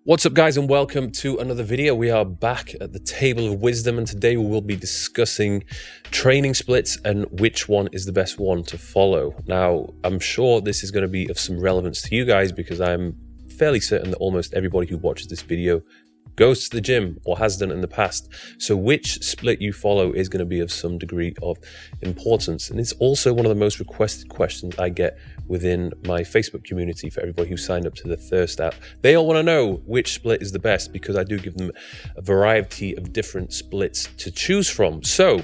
What's up, guys, and welcome to another video. We are back at the table of wisdom, and today we will be discussing training splits and which one is the best one to follow. Now, I'm sure this is going to be of some relevance to you guys because I'm fairly certain that almost everybody who watches this video goes to the gym or has done it in the past. So which split you follow is going to be of some degree of importance. And it's also one of the most requested questions I get within my Facebook community for everybody who signed up to the Thirst app. They all want to know which split is the best because I do give them a variety of different splits to choose from. So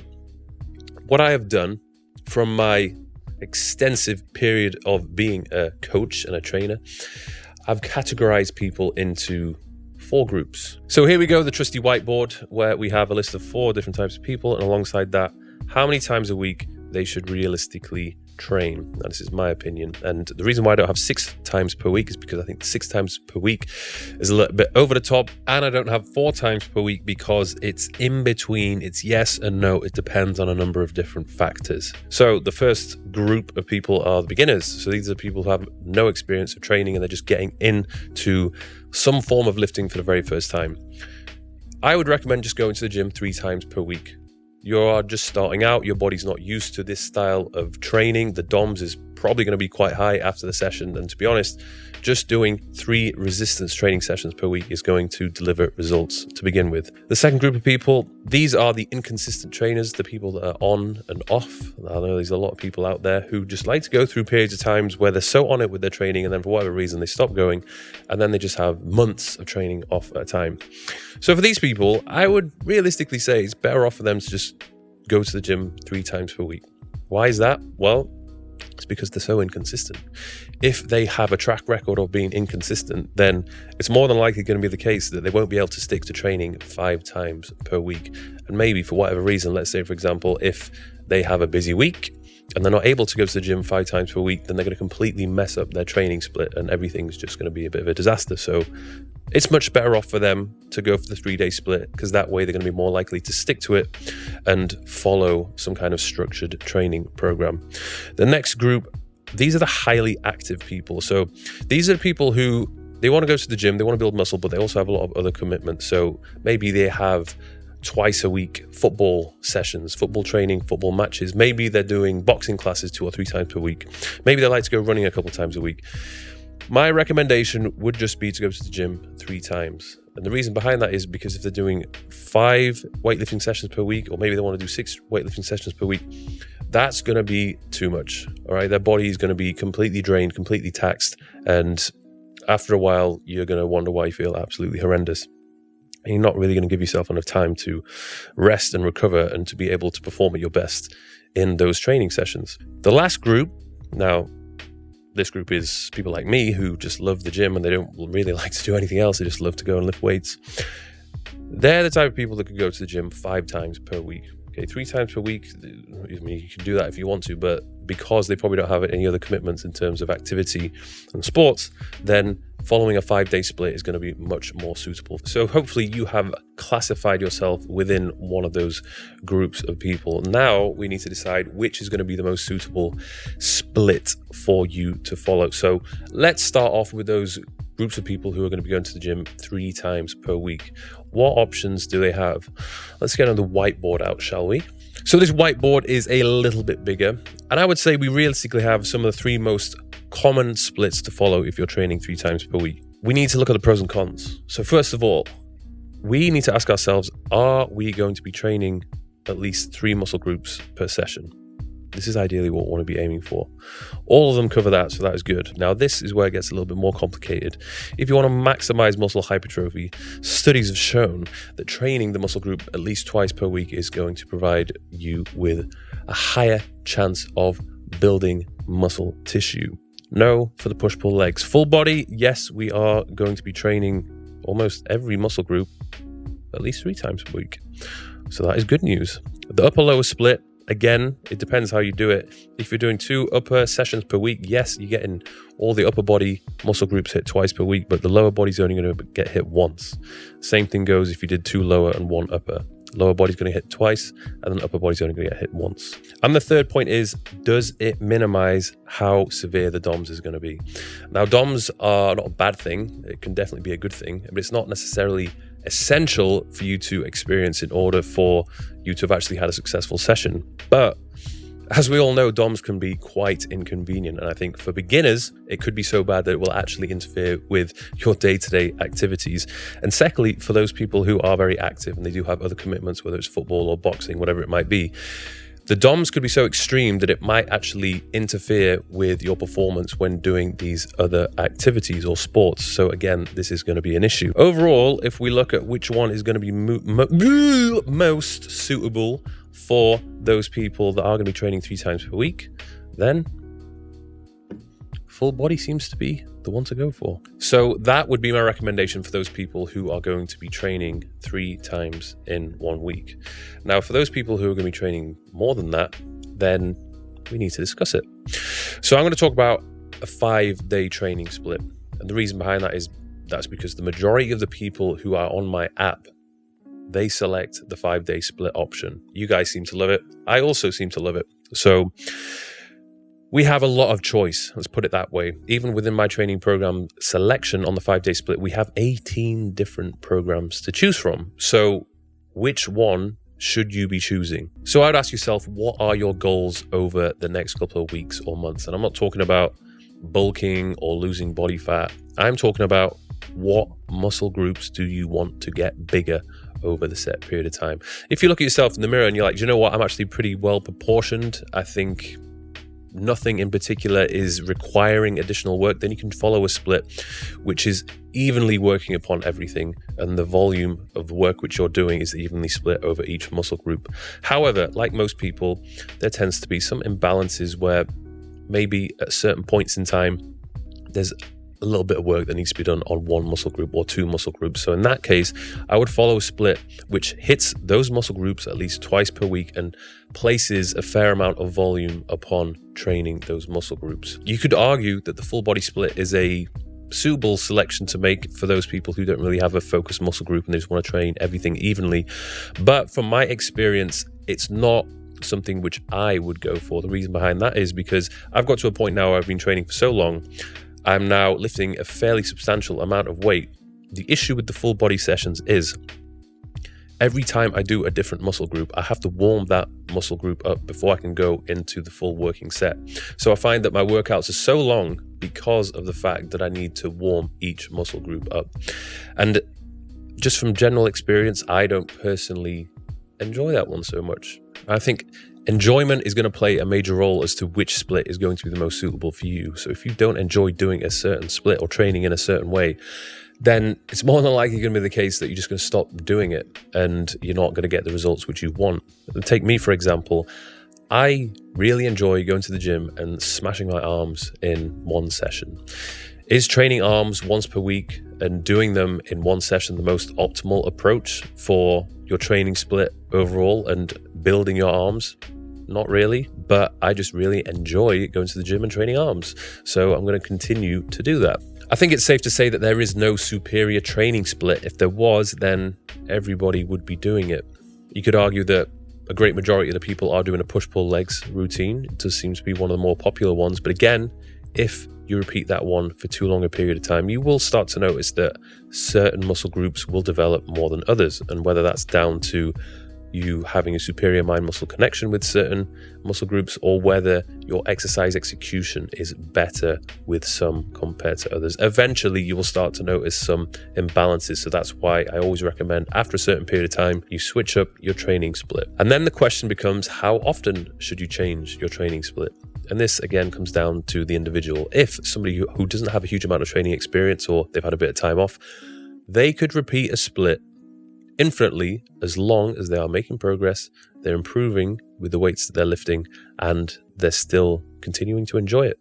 what I have done from my extensive period of being a coach and a trainer, I've categorized people into 4 groups. So here we go, the trusty whiteboard, where we have a list of 4 different types of people, and alongside that, how many times a week they should realistically train. Now, this is my opinion, and the reason why I don't have 6 times per week is because I think 6 times per week is a little bit over the top, and I don't have 4 times per week because it's in between. It's yes and no. It depends on a number of different factors. So the first group of people are the beginners. So these are people who have no experience of training and they're just getting into some form of lifting for the very first time. I would recommend just going to the gym 3 times per week. You are just starting out, your body's not used to this style of training. The DOMS is probably going to be quite high after the session. And to be honest, just doing 3 resistance training sessions per week is going to deliver results to begin with. The second group of people, these are the inconsistent trainers, the people that are on and off. I know there's a lot of people out there who just like to go through periods of times where they're so on it with their training and then for whatever reason they stop going and then they just have months of training off at a time. So for these people, I would realistically say it's better off for them to just go to the gym 3 times per week. Why is that? Well, it's because they're so inconsistent. If they have a track record of being inconsistent, then it's more than likely going to be the case that they won't be able to stick to training 5 times per week. And maybe for whatever reason, let's say, for example, if they have a busy week and they're not able to go to the gym 5 times per week, then they're going to completely mess up their training split and everything's just going to be a bit of a disaster. So it's much better off for them to go for the 3-day split because that way they're going to be more likely to stick to it and follow some kind of structured training program. The next group, these are the highly active people. So these are the people who, they want to go to the gym, they want to build muscle, but they also have a lot of other commitments. So maybe they have twice a week football sessions, football training, football matches. Maybe they're doing boxing classes 2 or 3 times per week. Maybe they like to go running a couple times a week. My recommendation would just be to go to the gym 3 times. And the reason behind that is because if they're doing 5 weightlifting sessions per week, or maybe they want to do 6 weightlifting sessions per week, that's going to be too much. All right. Their body is going to be completely drained, completely taxed. And after a while, you're going to wonder why you feel absolutely horrendous. And you're not really going to give yourself enough time to rest and recover and to be able to perform at your best in those training sessions. The last group, now, this group is people like me who just love the gym and they don't really like to do anything else. They just love to go and lift weights. They're the type of people that could go to the gym 5 times per week. Okay, 3 times per week, I mean, you can do that if you want to, but because they probably don't have any other commitments in terms of activity and sports, then following a 5-day split is going to be much more suitable. So hopefully you have classified yourself within one of those groups of people. Now we need to decide which is going to be the most suitable split for you to follow. So let's start off with those groups of people who are going to be going to the gym 3 times per week. What options do they have? Let's get on the whiteboard out, shall we? So this whiteboard is a little bit bigger, and I would say we realistically have some of the 3 most common splits to follow if you're training 3 times per week. We need to look at the pros and cons. So first of all, we need to ask ourselves, are we going to be training at least 3 muscle groups per session? This is ideally what we want to be aiming for. All of them cover that, so that is good. Now, this is where it gets a little bit more complicated. If you want to maximize muscle hypertrophy, studies have shown that training the muscle group at least twice per week is going to provide you with a higher chance of building muscle tissue. No for the push-pull legs. Full body, yes, we are going to be training almost every muscle group at least 3 times per week. So that is good news. The upper-lower split, again, it depends how you do it. If you're doing 2 upper sessions per week, yes, you're getting all the upper body muscle groups hit twice per week, but the lower body's only going to get hit once. Same thing goes if you did 2 lower and 1 upper. lower body's going to hit twice, and then upper body's only going to get hit once. And the third point is, does it minimize how severe the DOMS is going to be? Now, DOMS are not a bad thing. It can definitely be a good thing, but it's not necessarily essential for you to experience in order for you to have actually had a successful session. But as we all know, DOMS can be quite inconvenient. And I think for beginners, it could be so bad that it will actually interfere with your day-to-day activities. And secondly, for those people who are very active and they do have other commitments, whether it's football or boxing, whatever it might be, the DOMS could be so extreme that it might actually interfere with your performance when doing these other activities or sports. So again, this is going to be an issue. Overall, if we look at which one is going to be most suitable for those people that are going to be training 3 times per week, then full body seems to be the one to go for. So that would be my recommendation for those people who are going to be training 3 times in 1 week. Now, for those people who are going to be training more than that, then we need to discuss it. So I'm going to talk about a 5-day training split. And the reason behind that is that's because the majority of the people who are on my app, they select the 5-day split option. You guys seem to love it. I also seem to love it. So we have a lot of choice, let's put it that way. Even within my training program selection on the 5-day split, we have 18 different programs to choose from. So which one should you be choosing? So I'd ask yourself, what are your goals over the next couple of weeks or months? And I'm not talking about bulking or losing body fat. I'm talking about what muscle groups do you want to get bigger over the set period of time. If you look at yourself in the mirror and you're like, do you know what? I'm actually pretty well proportioned. I think nothing in particular is requiring additional work, then you can follow a split which is evenly working upon everything, and the volume of work which you're doing is evenly split over each muscle group. However, like most people, there tends to be some imbalances where maybe at certain points in time there's a little bit of work that needs to be done on one muscle group or 2 muscle groups. So in that case, I would follow a split which hits those muscle groups at least twice per week and places a fair amount of volume upon training those muscle groups. You could argue that the full body split is a suitable selection to make for those people who don't really have a focused muscle group and they just want to train everything evenly. But from my experience, it's not something which I would go for. The reason behind that is because I've got to a point now where I've been training for so long, I'm now lifting a fairly substantial amount of weight. The issue with the full body sessions is every time I do a different muscle group, I have to warm that muscle group up before I can go into the full working set. So I find that my workouts are so long because of the fact that I need to warm each muscle group up. And just from general experience, I don't personally enjoy that one so much. I think enjoyment is going to play a major role as to which split is going to be the most suitable for you. So if you don't enjoy doing a certain split or training in a certain way, then it's more than likely going to be the case that you're just going to stop doing it and you're not going to get the results which you want. Take me, for example. I really enjoy going to the gym and smashing my arms in one session. Is training arms once per week and doing them in one session the most optimal approach for your training split overall and building your arms? Not really, but I just really enjoy going to the gym and training arms. So I'm going to continue to do that. I think it's safe to say that there is no superior training split. If there was, then everybody would be doing it. You could argue that a great majority of the people are doing a push-pull legs routine. It does seem to be one of the more popular ones. But again, if you repeat that one for too long a period of time, you will start to notice that certain muscle groups will develop more than others. And whether that's down to you having a superior mind-muscle connection with certain muscle groups, or whether your exercise execution is better with some compared to others. Eventually, you will start to notice some imbalances. So that's why I always recommend after a certain period of time, you switch up your training split. And then the question becomes, how often should you change your training split? And this again comes down to the individual. If somebody who doesn't have a huge amount of training experience or they've had a bit of time off, they could repeat a split infinitely as long as they are making progress, they're improving with the weights that they're lifting, and they're still continuing to enjoy it.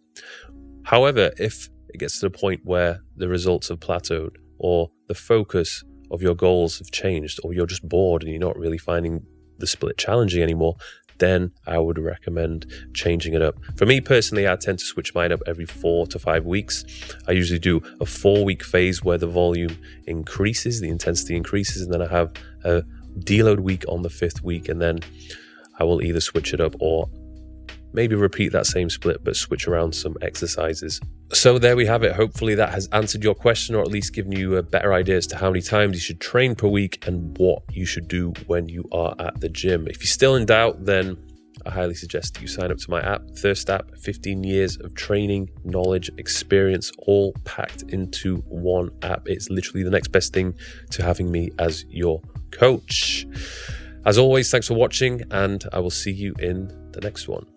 However, if it gets to the point where the results have plateaued or the focus of your goals have changed, or you're just bored and you're not really finding the split challenging anymore, then I would recommend changing it up. For me personally, I tend to switch mine up every 4 to 5 weeks. I usually do a 4-week phase where the volume increases, the intensity increases, and then I have a deload week on the 5th week, and then I will either switch it up or maybe repeat that same split but switch around some exercises. So there we have it. Hopefully that has answered your question, or at least given you a better idea as to how many times you should train per week and what you should do when you are at the gym. If you're still in doubt, then I highly suggest that you sign up to my app, Thirst App. 15 years of training, knowledge, experience, all packed into one app. It's literally the next best thing to having me as your coach. As always, thanks for watching, and I will see you in the next one.